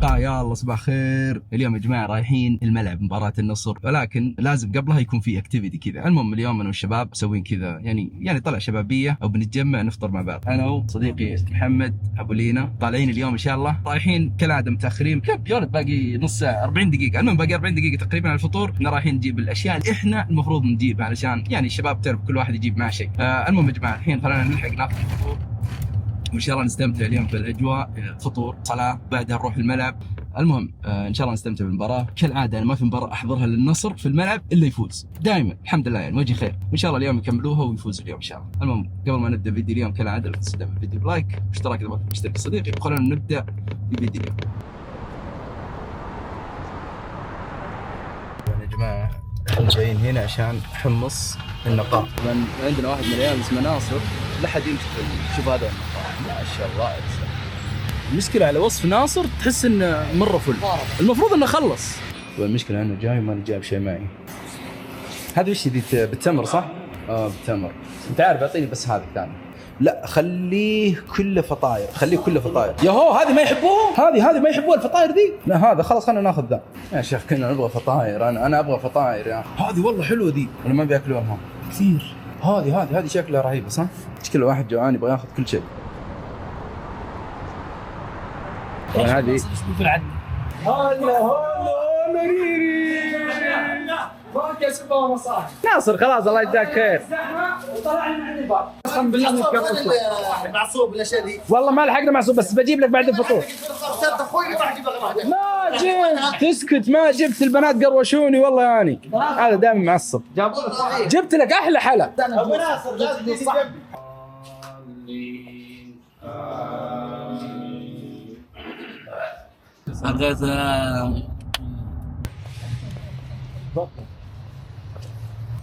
اللقاء. يا الله صباح خير. اليوم يا جماعه رايحين الملعب مباراه النصر، ولكن لازم قبلها يكون في اكتيفيتي كذا. المهم اليوم انا والشباب مسوين كذا يعني طلع شبابيه او بنتجمع نفطر مع بعض. انا وصديقي محمد ابو لينا طالعين اليوم ان شاء الله، رايحين كالعاده متاخرين يا ولد، باقي نص ساعه 40 دقيقه. المهم باقي 40 دقيقه تقريبا على الفطور. احنا رايحين نجيب الاشياء اللي احنا المفروض نجيبها علشان يعني الشباب تعرف كل واحد يجيب معه شيء. المهم يا جماعه الحين خلينا نلحق ناخذ الفطور وان شاء الله نستمتع اليوم في الاجواء. فطور صلاه بعدها نروح الملعب. المهم ان شاء الله نستمتع بالمباراه كالعاده. انا ما في مباراه احضرها للنصر في الملعب الا يفوز دائما، الحمد لله يعني وجه خير، وان شاء الله اليوم يكملوها ويفوز اليوم ان شاء الله. المهم قبل ما نبدا فيديو اليوم كالعاده لا تنسوا تدعموا الفيديو بلايك واشتراك اذا ما كنت مشترك صديقي، وخلونا نبدا في فيديو اليوم. يا جماعه احنا جايين هنا عشان حمص النقاء. من عندنا واحد من العيال اسمه ناصر لا حد يمشي. شوف هذا النقاء ما شاء الله. المشكلة على وصف ناصر تحس انه مرة فل، المفروض انه خلص. والمشكلة انه جاي وماني جايب شيء معي. هذه وش ذي بالتمر صح؟ بالتمر. انت عارف اعطيني بس هذا الثاني. لا خليه كله فطاير، خليه كله فطاير. ياهو هذه ما يحبوه، هذه ما يحبوها الفطاير ذي. لا هذا خلاص خلينا ناخذ ذا. يا شيخ كنا نبغى فطاير، انا ابغى فطاير يا هذه والله حلوة ذي. ولا ما بياكلوها كثير. هذه شكلها رهيبة صح؟ مشكلة واحد جوعان يبغى ياخذ كل شيء. هذه ناصر خلاص الله يجزاك خير. معصوب الاشياء دي والله ما لحقنا معصوب، بس بجيب لك بعد الفطور. ما جبت تسكت، ما جبت البنات قروشوني والله يعني. هذا دائما معصب. جبت لك احلى حلا. ابو ناصر لازم صح.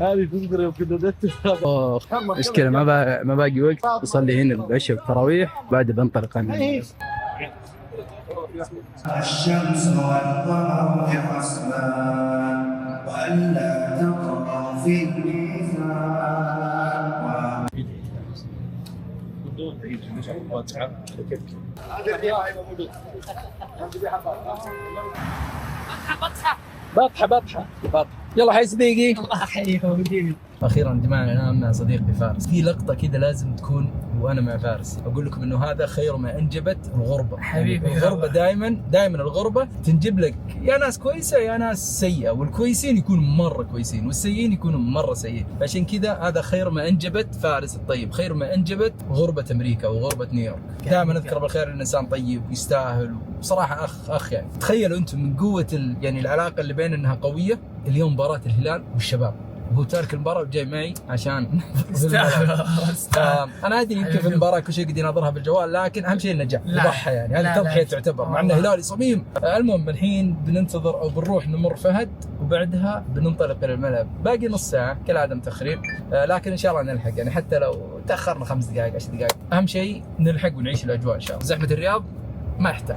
هذه تذكر كذا. مشكلة ما باقي وقت. بصلي هنا العشاء والتراويح بعد بنطلق انا. الشمس والقمر بحسبان وألا تطغوا في الميزان. بطحة يلا حي صديقي. الله يحييك. اخيرا يا جماعه انا مع صديقي فارس في لقطه كذا لازم تكون وانا مع فارس. اقول لكم انه هذا خير ما انجبت الغربه حبيبي. يعني الغربه دائما الغربه تنجب لك يا ناس كويسه يا ناس سيئه، والكويسين يكونوا مره كويسين والسيئين يكونوا مره سيئين. عشان كذا هذا خير ما انجبت فارس الطيب، خير ما انجبت غربه امريكا وغربه نيويورك. دائما اذكر بالخير الانسان طيب ويستاهل، وصراحه اخ يعني. تخيلوا انتم من قوه يعني العلاقه اللي بين انها قويه. اليوم مباراه الهلال والشباب وهو تارك المباراه وجاي معي عشان انا ادري يمكن في المباراه كل شيء قد يناظرها بالجوال، لكن اهم شيء النجاح يضحى يعني. هذه تضحيه تعتبر مع انه هلالي صميم. المهم الحين بننتظر او بنروح نمر فهد وبعدها بننطلق الى الملعب. باقي نص ساعه كالعاده متاخرين، لكن ان شاء الله نلحق يعني. حتى لو تاخرنا 5 دقائق 10 دقائق اهم شيء نلحق ونعيش الاجواء ان شاء الله. زحمه الرياض ما يحتاج.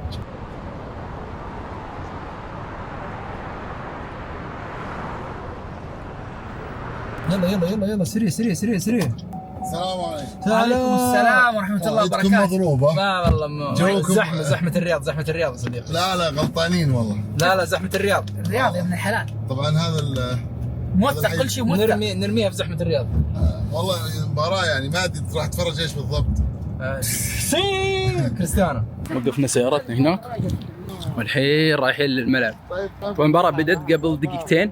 يلا سريع. السلام عليكم. وعليكم السلام ورحمة الله عيدكم وبركاته. مضروبة. ما والله جوكم. زحمة الرياض يا صديقي. لا غلطانين والله. لا زحمة الرياض الرياض يا ابن الحلال. طبعا هذا موثق كل شيء موثق. نرميها في زحمة الرياض. والله المباراة يعني ما ادري راح تفرج ايش بالضبط. كريستيانو. وقفنا سيارتنا هناك والحين رايحين للملعب. والمباراة بدت قبل دقيقتين.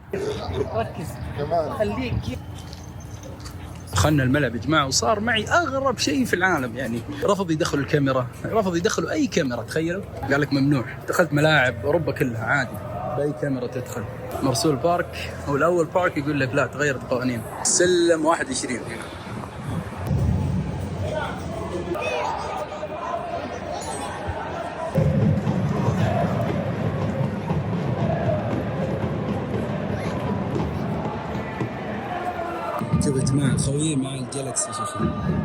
ركز كمان خليك. دخلنا الملعب يا جماعه وصار معي اغرب شيء في العالم يعني. رفض يدخلوا الكاميرا، رفض يدخلوا اي كاميرا. تخيلوا قال لك ممنوع. دخلت ملاعب اوروبا كلها عادي باي كاميرا تدخل. مرسول بارك هو الاول بارك يقول لك لا تغيرت القوانين. سلم 21 هنا. شوف يا جماعه خويي مع الجالكسي. شوف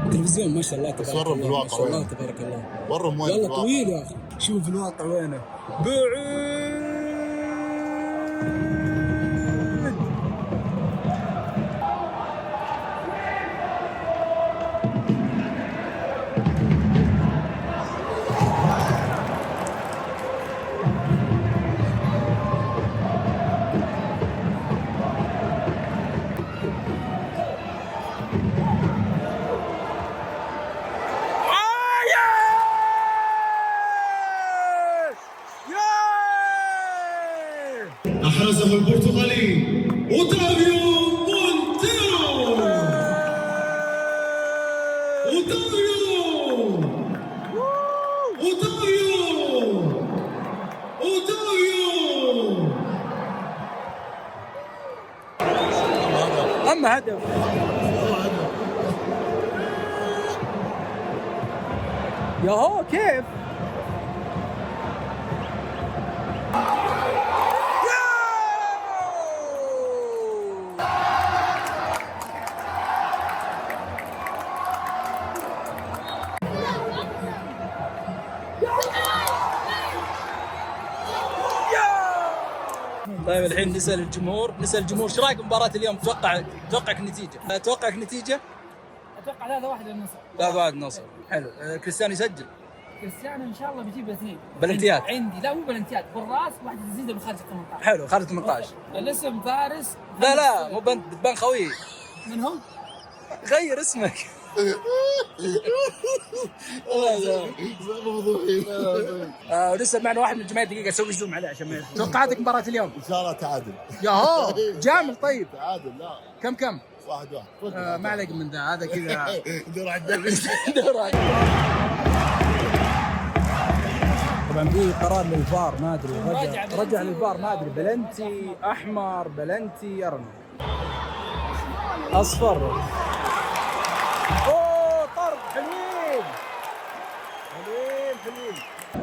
التلفزيون ما شاء الله تبارك الله. بالواقع ما شاء الله تبارك الله. ورهم وين والله الواقع. طويل يا اخي. شوف الواقع وينه بعيد. رأسه البرتغالي أوتافيو مونتيرو. اما هدف يا هو كيف طيب الحين نسأل الجمهور ايش رايك بمباراة اليوم؟ توقعك النتيجة. اتوقع 3-1 للنصر. 3-1 النصر. حلو. كريستيانو يسجل. كريستيانو ان شاء الله بيجيب اثنين بلنتيات. عندي لا مو بلنتيات بالراس، واحده تزيد من خارج 18. حلو خارج 18. الاسم فارس. لا مو بتبان خوي. من هم؟ غير اسمك. ولسه معنا واحد من الجماهير دقيقة اسوي زوم عليه عشان ما يعرف. توقعاتك مباراة اليوم؟ ان شاء الله تعادل. يا هو جامل. طيب تعادل. لا كم 1-1. ما عليك من ذا هذا كذا. دور على الدرب. طبعا في قرار للفار ما ادري رجع للفار ما ادري بلنتي احمر بلنتي يرمي اصفر. اوه طرد. حلوين.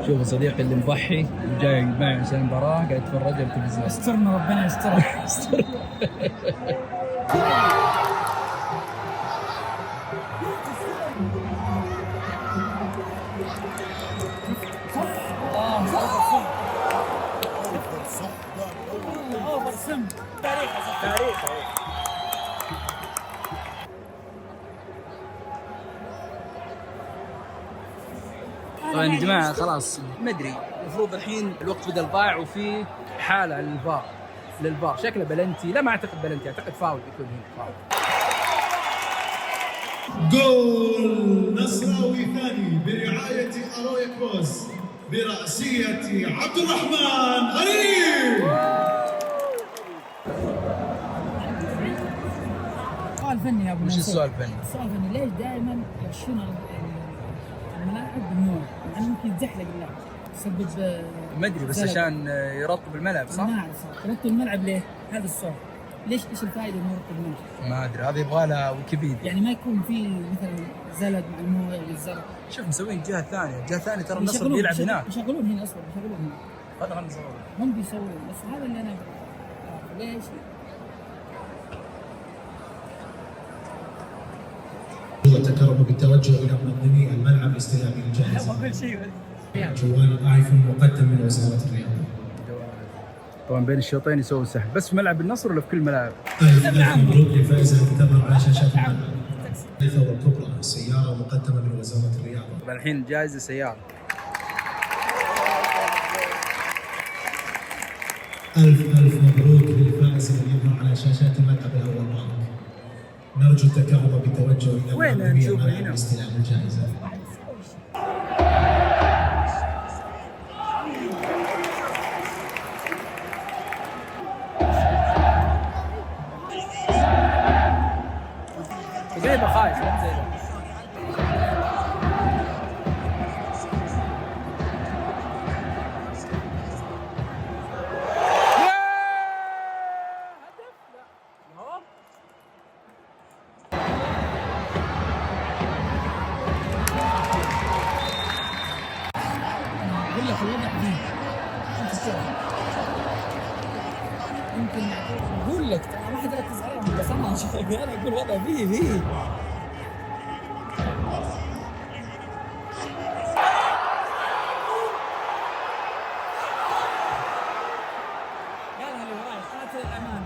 شوف صديقي اللي مضحي جاي معي عشان المباراة قاعد يتفرج على التلفزيون. استرنا ربنا يسترك. تاريخ. طبعا يا جماعة خلاص ما ادري المفروض الحين الوقت بدأ ضايع وفي حالة للفار شكله بلنتي. لا ما اعتقد بلنتي، اعتقد فاول يكون هنا فاول. جول نصراوي ثاني برعاية أرويا كروس برأسية عبد الرحمن غريب. سؤال فني يا ابو وش منصور. السؤال الفني؟ السؤال الفني ليش دائما يغشون الملاعب بالنور؟ يعني ممكن يتزحلق اللاعب يسبب ما ادري بس زلق. عشان يرطب الملعب صح؟ ما اعرف صح. يرطب الملعب ليه؟ هذا السؤال. ليش ايش الفائده انه يرطب الملعب؟ ما ادري هذا يبغى لها ويكيبيديا. يعني ما يكون في مثلا زلق مع المويه والزلق. شوف مسوين الجهة الثانية ترى النصر بيلعب هناك. يشغلون هنا اصلا يشغلون هنا. خلنا نصور. هم بيسوون بس هذا اللي انا ليش؟ وتكرم بالتوجه إلى منظمي الملعب لاستلام الجائزة. جوال آيفون مقدم من وزارة الرياضة. طبعا بين الشوطين يسوي سحب بس في ملعب النصر ولا في كل ملعب؟ مبروك للفائزة تظهر على شاشات الملعب. الثورة الكبرى سيارة مقدمة من وزارة الرياضة. طبعا الحين جائزة سيارة. ألف مبروك للفائز الذي يظهر على شاشات الملعب الأول معك. نرجو التكرم بالتوجه إلى وين منظمي نشوفه الملعب هنا؟ لاستلام الجائزة. زي ما خايف لا زي ده. اقول لك الوضع فيه يمكن اقول لك ترى ما حد يركز عليهم بس انا اقول الوضع فيه قالها اللي وراي قاتل الامان.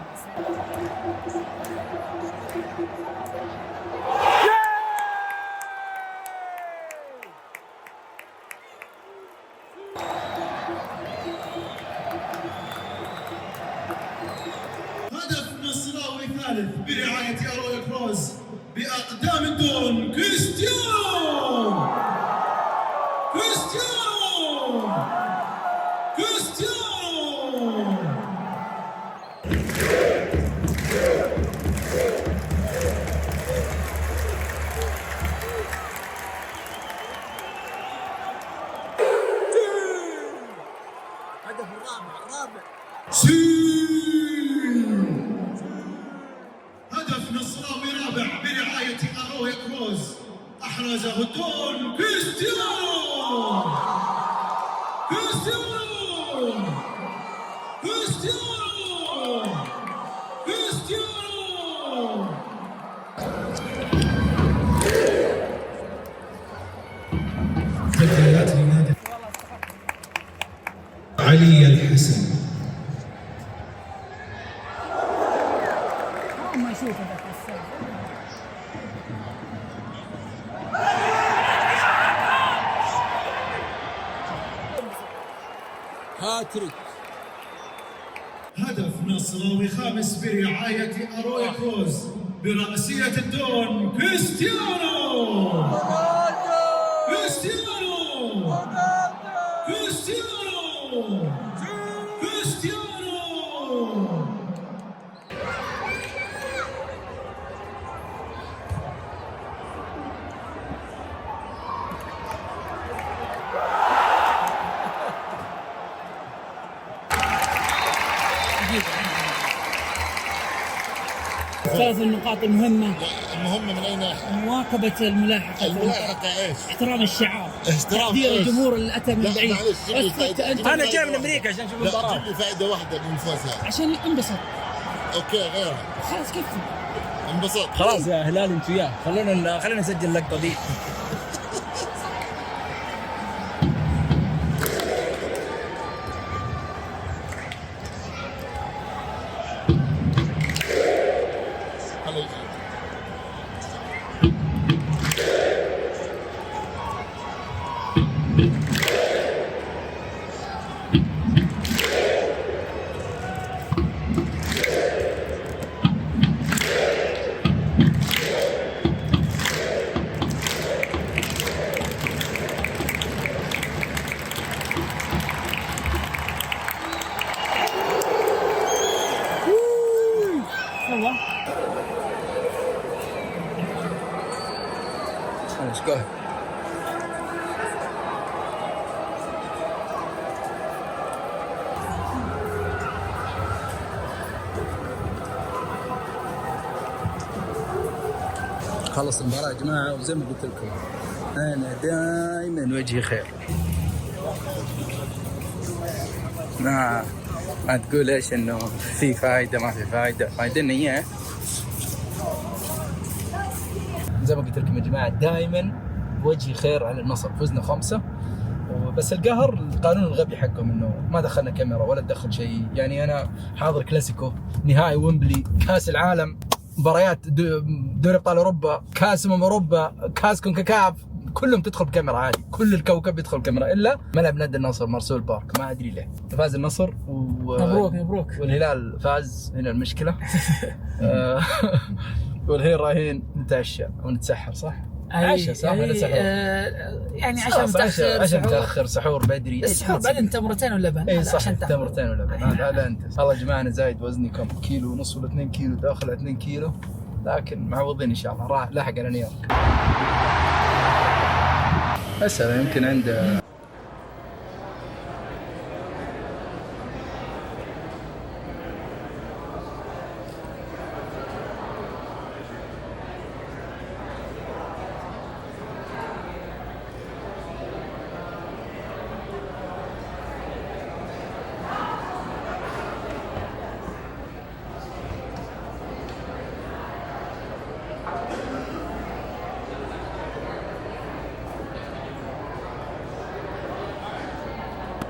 هدف نصراوي ثالث برعاية أرويا كروز بأقدام الدون كريستيانو. هدف نصراوي رابع برعاية أروي كروز أحرزه الدون كريستيانو. تبديلات لنادي علي الحسن. ما يشوف هذاك الساعة. هاتريك. هدف نصراوي خامس برعاية أروي كروز برأسية الدون كريستيانو. ثلاث النقاط المهمة. المهمة من أي ناحية؟ مواكبة الملاحقة. الملاحقة إيش؟ احترام الشعار. احترام تقدير إيش؟ الجمهور اللي أتى من لا بعيد. معلش جيب لي فائدة. انا جاي من امريكا عشان اشوف لا المباراة. جيب لي فائدة واحدة من الفوز هذا. عشان انبسط. أوكي غيرها. خلاص كيف؟ انبسط. خلاص يا هلال انت وياه، خلينا نسجل اللقطة دي. هلا يجي. Let's go. خلص المباراة يا جماعة، وزي ما قلت لكم أنا دائما وجهي خير. ما تقول إيش إنه في فايدة ما في فايدة، فايدنا إياه. زي ما قلت لكم يا جماعة دائما وجهي خير على النصر. فزنا 5 بس القهر القانون الغبي حقهم انه ما دخلنا كاميرا ولا تدخل شيء. يعني انا حاضر كلاسيكو، نهائي ويمبلي، كاس العالم، مباريات دوري ابطال اوروبا، كاس اوروبا، كاس كونكاكاف، كلهم تدخل بكاميرا عادي. كل الكوكب يدخل بكاميرا الا ملعب نادي النصر مرسول بارك. ما ادري ليه فاز النصر مبروك والهلال فاز. هنا المشكله. والحين رايحين نتعشى ونتسحر صح؟ عشاء صح ولا سحور؟ يعني عشان متأخر، عشان متأخر، سحور بدري. السحور بعدين تمرتين ولبن. اي صح، تمرتين ولبن. هذا انت. والله يا جماعه انا زايد وزني كم كيلو ونص ولا 2 كيلو، داخل 2 كيلو، لكن معوضين ان شاء الله. راح لاحق على نيويورك. اسئله يمكن عنده.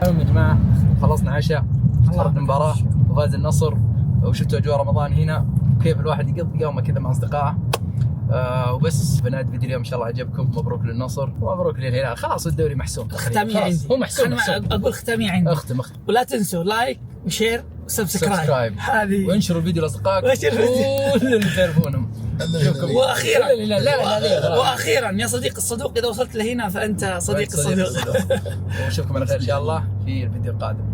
يا جماعة خلصنا عشاء، تفرجنا المباراة وفاز النصر، وشفتوا أجواء رمضان هنا كيف الواحد يقضي يومه كذا مع أصدقائه. وبس بنهاية فيديو اليوم إن شاء الله عجبكم. مبروك للنصر ومبروك للهلال. خلاص الدوري محسوم. ختامية عندي. هو محسوم. أقول ختامية عندي. اختم. ولا تنسوا لايك وشير وسبسكرايب. هذه. وانشروا الفيديو لأصدقائكم كل اللي تعرفونهم. واخيرا يا صديق الصدوق، اذا وصلت لهنا فانت صديق الصدوق. ونشوفكم على خير ان شاء الله في الفيديو القادم.